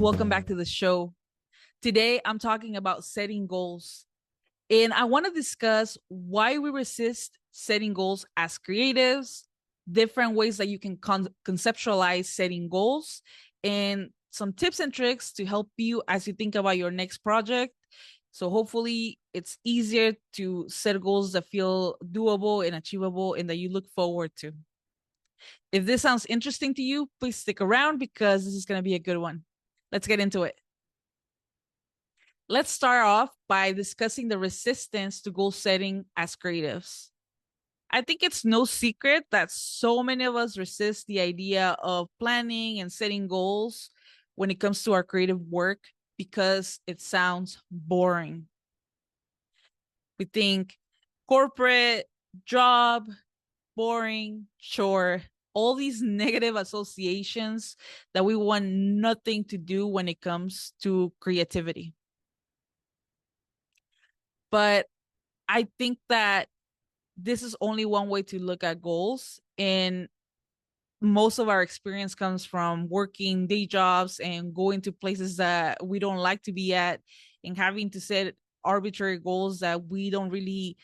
Welcome back to the show. Today, I'm talking about setting goals. And I want to discuss why we resist setting goals as creatives, different ways that you can conceptualize setting goals, and some tips and tricks to help you as you think about your next project. So hopefully it's easier to set goals that feel doable and achievable and that you look forward to. If this sounds interesting to you, please stick around because this is going to be a good one. Let's get into it. Let's start off by discussing the resistance to goal setting as creatives. I think it's no secret that so many of us resist the idea of planning and setting goals when it comes to our creative work because it sounds boring. We think corporate, job, boring, chore, all these negative associations that we want nothing to do when it comes to creativity. But I think that this is only one way to look at goals. And most of our experience comes from working day jobs and going to places that we don't like to be at and having to set arbitrary goals that we don't really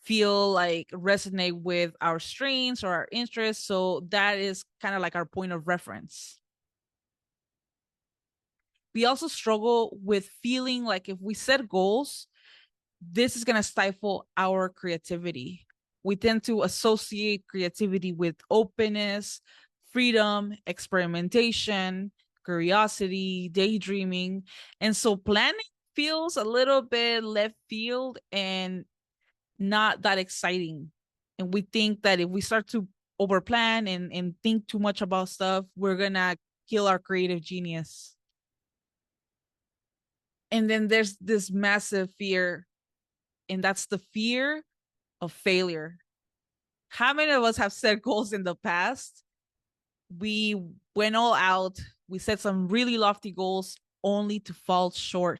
feel like resonate with our strengths or our interests. So that is kind of like our point of reference. We also struggle with feeling like if we set goals, this is going to stifle our creativity. We tend to associate creativity with openness, freedom, experimentation, curiosity, daydreaming. And so planning feels a little bit left field and not that exciting. And we think that if we start to overplan and think too much about stuff, we're going to kill our creative genius. And then there's this massive fear, and that's the fear of failure. How many of us have set goals in the past? We went all out, we set some really lofty goals only to fall short.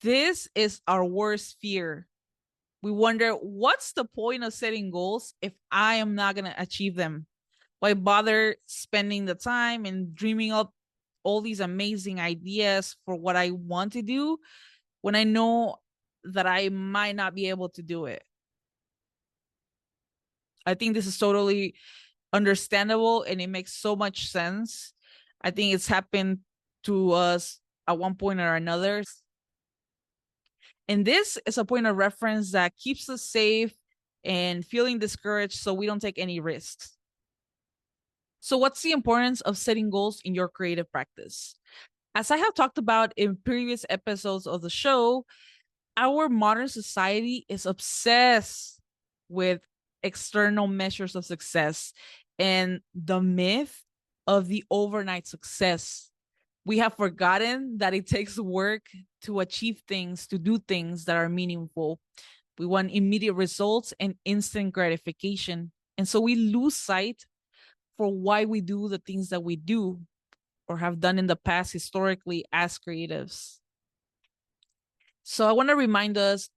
This is our worst fear. We wonder, what's the point of setting goals if I am not going to achieve them? Why bother spending the time and dreaming up all these amazing ideas for what I want to do when I know that I might not be able to do it? I think this is totally understandable and it makes so much sense. I think it's happened to us at one point or another. And this is a point of reference that keeps us safe and feeling discouraged so we don't take any risks. So, what's the importance of setting goals in your creative practice? As I have talked about in previous episodes of the show, our modern society is obsessed with external measures of success and the myth of the overnight success. We have forgotten that it takes work to achieve things, to do things that are meaningful. We want immediate results and instant gratification. And so we lose sight for why we do the things that we do or have done in the past historically as creatives. So I want to remind us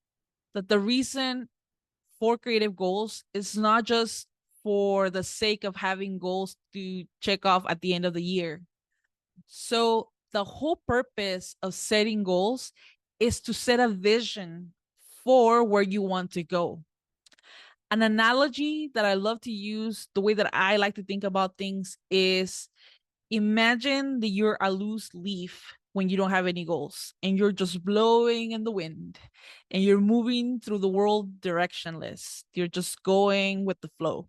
that the reason for creative goals is not just for the sake of having goals to check off at the end of the year. So the whole purpose of setting goals is to set a vision for where you want to go. An analogy that I love to use, the way that I like to think about things, is imagine that you're a loose leaf when you don't have any goals and you're just blowing in the wind and you're moving through the world directionless. You're just going with the flow.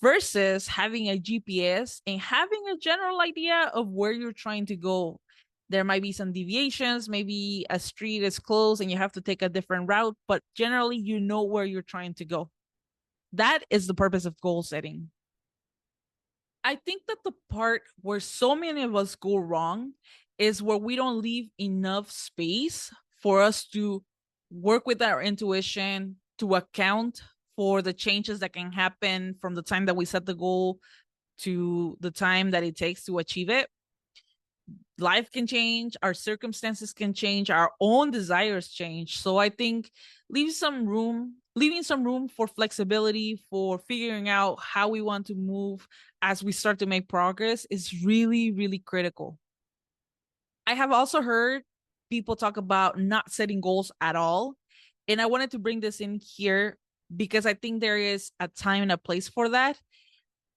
Versus having a GPS and having a general idea of where you're trying to go. There might be some deviations, maybe a street is closed and you have to take a different route, but generally you know where you're trying to go. That is the purpose of goal setting. I think that the part where so many of us go wrong is where we don't leave enough space for us to work with our intuition, to account for the changes that can happen from the time that we set the goal to the time that it takes to achieve it. Life can change, our circumstances can change, our own desires change. So I think leave some room leaving some room for flexibility, for figuring out how we want to move as we start to make progress is really, really critical. I have also heard people talk about not setting goals at all. And I wanted to bring this in here because I think there is a time and a place for that.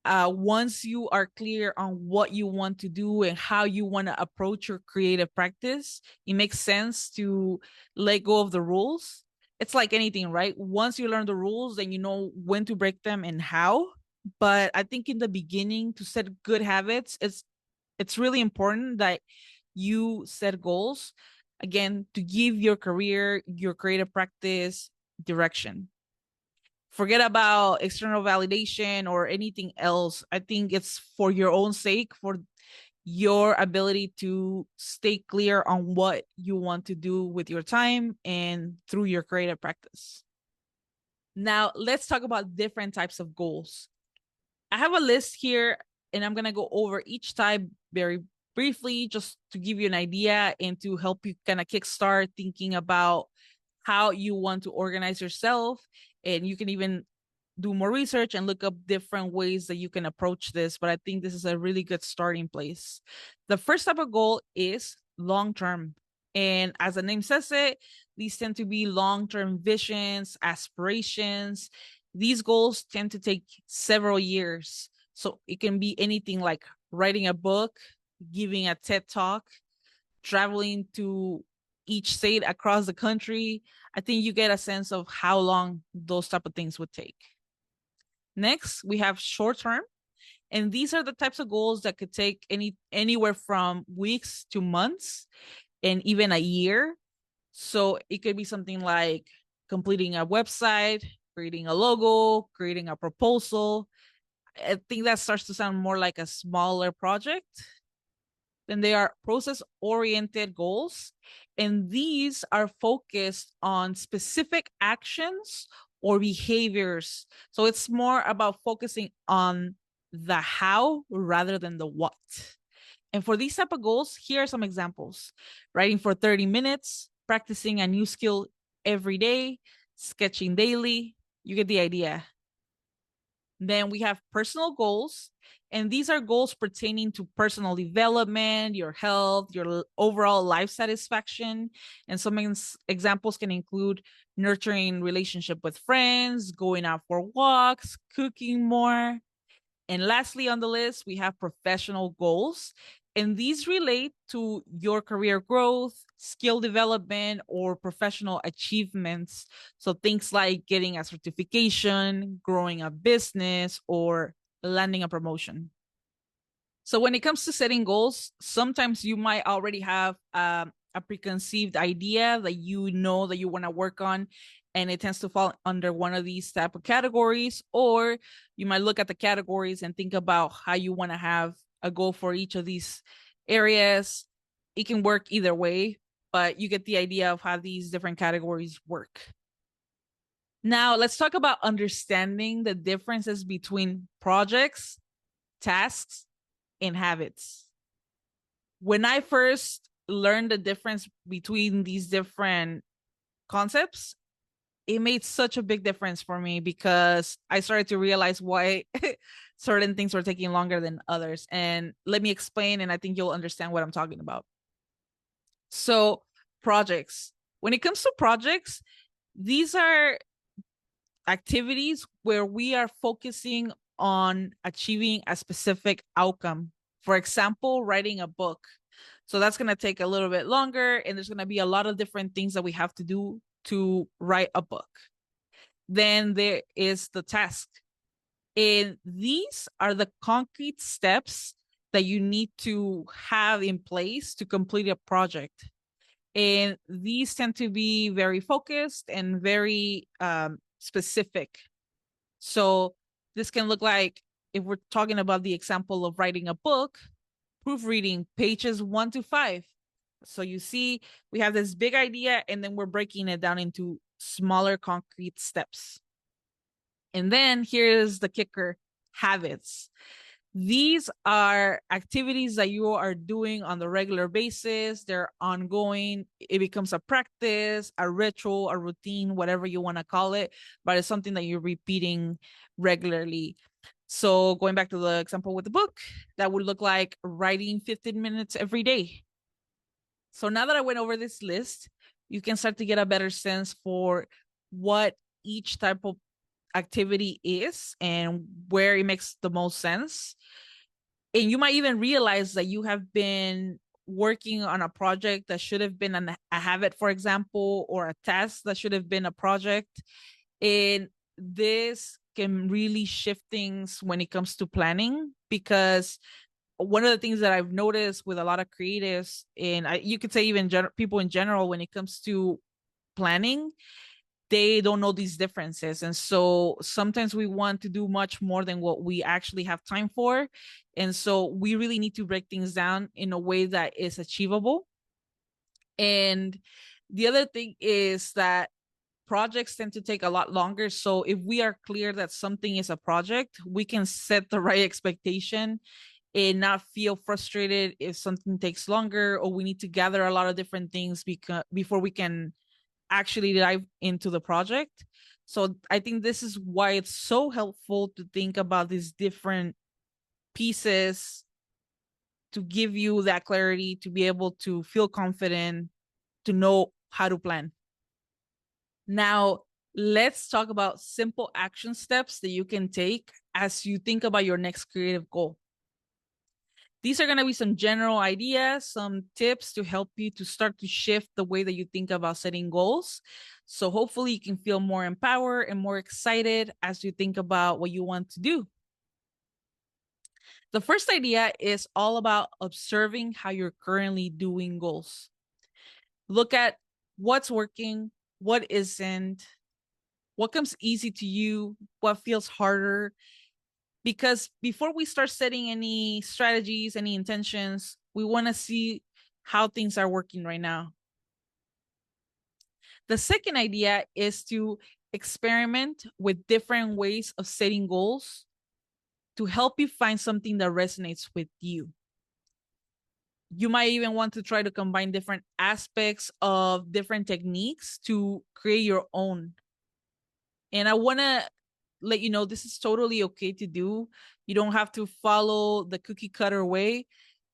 Once you are clear on what you want to do and how you want to approach your creative practice, it makes sense to let go of the rules. It's like anything, right? Once you learn the rules, then you know when to break them and how. But I think in the beginning, to set good habits, it's really important that you set goals again to give your career, your creative practice direction. Forget about external validation or anything else. I think it's for your own sake, for your ability to stay clear on what you want to do with your time and through your creative practice. Now, let's talk about different types of goals. I have a list here and I'm going to go over each type very briefly just to give you an idea and to help you kind of kickstart thinking about how you want to organize yourself. And you can even do more research and look up different ways that you can approach this. But I think this is a really good starting place. The first type of goal is long term. And as the name says it, these tend to be long term visions, aspirations. These goals tend to take several years. So it can be anything like writing a book, giving a TED talk, traveling to each state across the country. I think you get a sense of how long those type of things would take. Next, we have short term. And these are the types of goals that could take anywhere from weeks to months and even a year. So it could be something like completing a website, creating a logo, creating a proposal. I think that starts to sound more like a smaller project. Then they are process oriented goals. And these are focused on specific actions or behaviors. So it's more about focusing on the how rather than the what. And for these type of goals, here are some examples. Writing for 30 minutes, practicing a new skill every day, sketching daily. You get the idea. Then we have personal goals, and these are goals pertaining to personal development, your health, your overall life satisfaction. And some examples can include nurturing relationship with friends, going out for walks, cooking more. And lastly on the list, we have professional goals. And these relate to your career growth, skill development, or professional achievements. So things like getting a certification, growing a business, or landing a promotion. So when it comes to setting goals, sometimes you might already have a preconceived idea that you know that you want to work on, and it tends to fall under one of these type of categories. Or you might look at the categories and think about how you want to have a goal for each of these areas. It can work either way, but you get the idea of how these different categories work. Now, let's talk about understanding the differences between projects, tasks, and habits. When I first learned the difference between these different concepts, it made such a big difference for me because I started to realize why certain things were taking longer than others. And let me explain, and I think you'll understand what I'm talking about. So, projects. When it comes to projects, these are activities where we are focusing on achieving a specific outcome. For example, writing a book. So that's going to take a little bit longer, and there's going to be a lot of different things that we have to do to write a book. Then there is the task. And these are the concrete steps that you need to have in place to complete a project. And these tend to be very focused and very specific. So this can look like, if we're talking about the example of writing a book, proofreading pages 1 to 5. So you see, we have this big idea, and then we're breaking it down into smaller concrete steps. And then here's the kicker: habits. These are activities that you are doing on the regular basis. They're ongoing. It becomes a practice, a ritual, a routine, whatever you want to call it, but it's something that you're repeating regularly. So going back to the example with the book, that would look like writing 15 minutes every day. So now that I went over this list, you can start to get a better sense for what each type of activity is and where it makes the most sense. And you might even realize that you have been working on a project that should have been a habit, for example, or a task that should have been a project. And this can really shift things when it comes to planning, because one of the things that I've noticed with a lot of creatives, and you could say even people in general, when it comes to planning, they don't know these differences. And so sometimes we want to do much more than what we actually have time for. And so we really need to break things down in a way that is achievable. And the other thing is that projects tend to take a lot longer. So if we are clear that something is a project, we can set the right expectation and not feel frustrated if something takes longer, or we need to gather a lot of different things before we can actually dive into the project. So I think this is why it's so helpful to think about these different pieces to give you that clarity, to be able to feel confident, to know how to plan. Now, let's talk about simple action steps that you can take as you think about your next creative goal. These are going to be some general ideas, some tips to help you to start to shift the way that you think about setting goals. So hopefully you can feel more empowered and more excited as you think about what you want to do. The first idea is all about observing how you're currently doing goals. Look at what's working, what isn't, what comes easy to you, what feels harder. Because before we start setting any strategies, any intentions, we want to see how things are working right now. The second idea is to experiment with different ways of setting goals to help you find something that resonates with you. You might even want to try to combine different aspects of different techniques to create your own. And I want to let you know this is totally okay to do. You don't have to follow the cookie cutter way.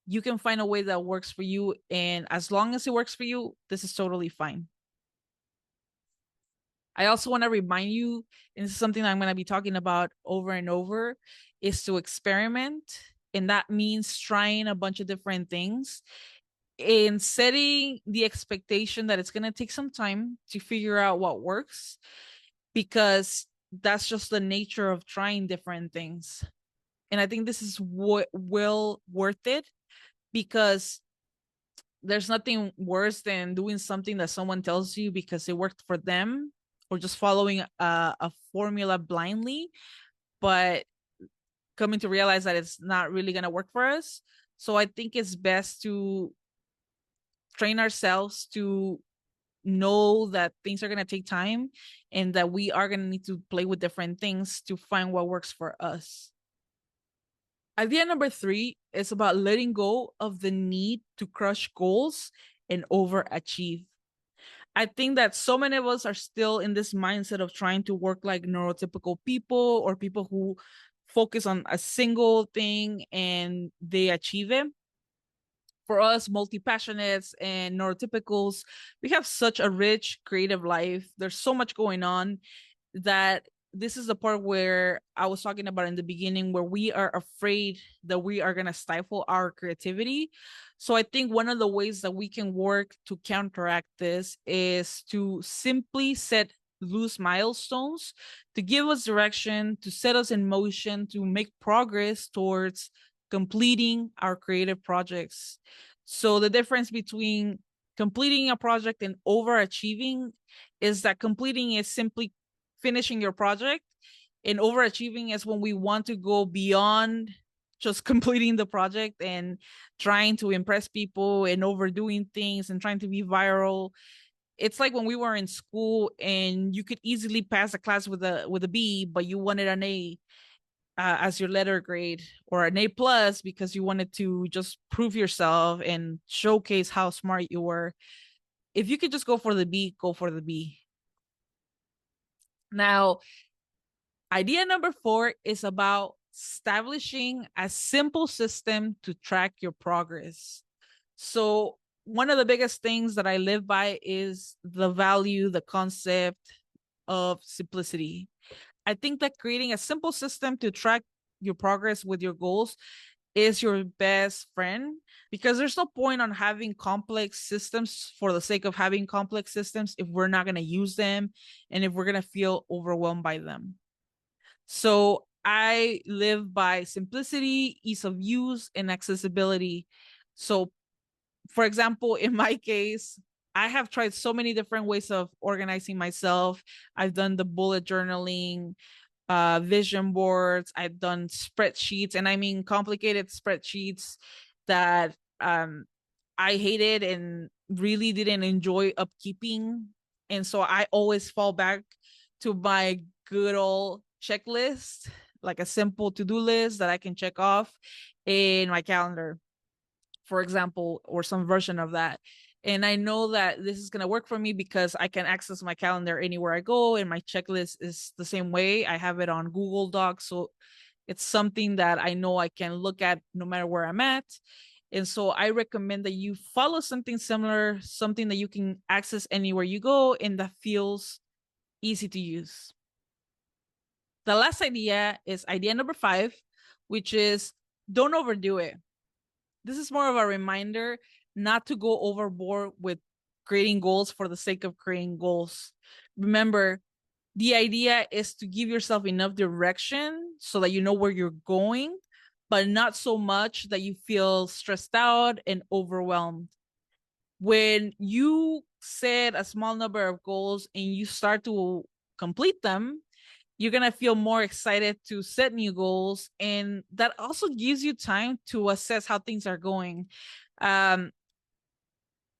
You can find a way that works for you. And as long as it works for you, this is totally fine. I also want to remind you, and this is something I'm going to be talking about over and over, is to experiment. And that means trying a bunch of different things and setting the expectation that it's going to take some time to figure out what works, because that's just the nature of trying different things. And I think this is well worth it, because there's nothing worse than doing something that someone tells you because it worked for them, or just following a formula blindly, but coming to realize that it's not really going to work for us. So I think it's best to train ourselves to know that things are going to take time and that we are going to need to play with different things to find what works for us. Idea number 3 is about letting go of the need to crush goals and overachieve. I think that so many of us are still in this mindset of trying to work like neurotypical people, or people who focus on a single thing and they achieve it. For us, multi-passionates and neurotypicals, we have such a rich creative life. There's so much going on that this is the part where I was talking about in the beginning, where we are afraid that we are going to stifle our creativity. So I think one of the ways that we can work to counteract this is to simply set loose milestones to give us direction, to set us in motion, to make progress towards completing our creative projects. So the difference between completing a project and overachieving is that completing is simply finishing your project, and overachieving is when we want to go beyond just completing the project and trying to impress people and overdoing things and trying to be viral. It's like when we were in school and you could easily pass a class with a B, but you wanted an A. as your letter grade, or an A+ because you wanted to just prove yourself and showcase how smart you were. If you could just go for the B, go for the B. Now, idea number 4 is about establishing a simple system to track your progress. So one of the biggest things that I live by is the value, the concept of simplicity. I think that creating a simple system to track your progress with your goals is your best friend, because there's no point on having complex systems for the sake of having complex systems if we're not going to use them and if we're going to feel overwhelmed by them. So I live by simplicity, ease of use, and accessibility. So, for example, in my case, I have tried so many different ways of organizing myself. I've done the bullet journaling, vision boards. I've done spreadsheets, and I mean complicated spreadsheets that I hated and really didn't enjoy upkeeping. And so I always fall back to my good old checklist, like a simple to-do list that I can check off in my calendar, for example, or some version of that. And I know that this is going to work for me because I can access my calendar anywhere I go, and my checklist is the same way. I have it on Google Docs. So it's something that I know I can look at no matter where I'm at. And so I recommend that you follow something similar, something that you can access anywhere you go and that feels easy to use. The last idea is idea number 5, which is don't overdo it. This is more of a reminder not to go overboard with creating goals for the sake of creating goals. Remember, the idea is to give yourself enough direction so that you know where you're going, but not so much that you feel stressed out and overwhelmed. When you set a small number of goals and you start to complete them, you're going to feel more excited to set new goals. And that also gives you time to assess how things are going.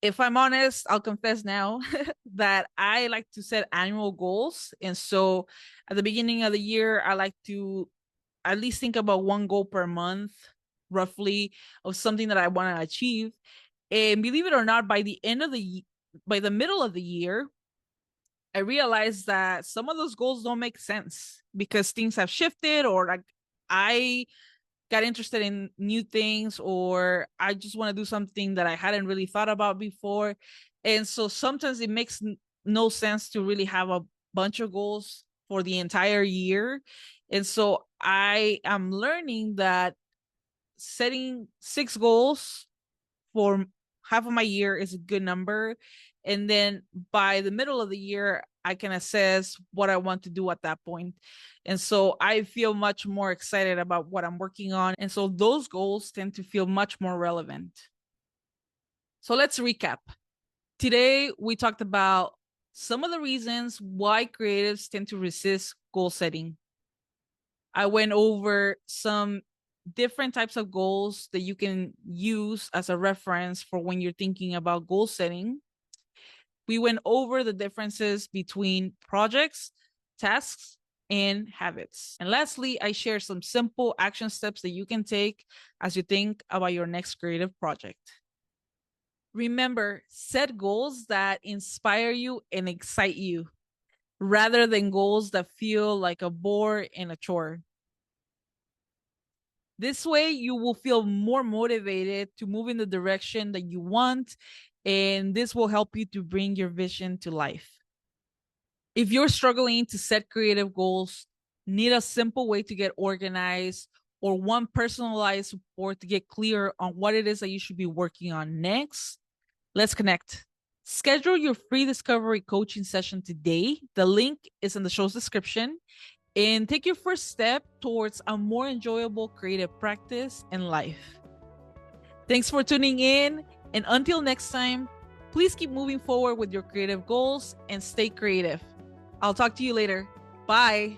If I'm honest, I'll confess now that I like to set annual goals. And so at the beginning of the year, I like to at least think about one goal per month, roughly, of something that I want to achieve. And believe it or not, by the middle of the year, I realized that some of those goals don't make sense because things have shifted, or like I got interested in new things, or I just want to do something that I hadn't really thought about before. And so sometimes it makes no sense to really have a bunch of goals for the entire year. And so I am learning that setting 6 goals for half of my year is a good number. And then by the middle of the year, I can assess what I want to do at that point. And so I feel much more excited about what I'm working on. And so those goals tend to feel much more relevant. So let's recap. Today, we talked about some of the reasons why creatives tend to resist goal setting. I went over some different types of goals that you can use as a reference for when you're thinking about goal setting. We went over the differences between projects, tasks, and habits. And lastly, I share some simple action steps that you can take as you think about your next creative project. Remember, set goals that inspire you and excite you, rather than goals that feel like a bore and a chore. This way, you will feel more motivated to move in the direction that you want, and this will help you to bring your vision to life. If you're struggling to set creative goals, need a simple way to get organized, or one personalized support to get clear on what it is that you should be working on next, let's connect. Schedule your free discovery coaching session today. The link is in the show's description. And take your first step towards a more enjoyable creative practice and life. Thanks for tuning in. And until next time, please keep moving forward with your creative goals and stay creative. I'll talk to you later. Bye.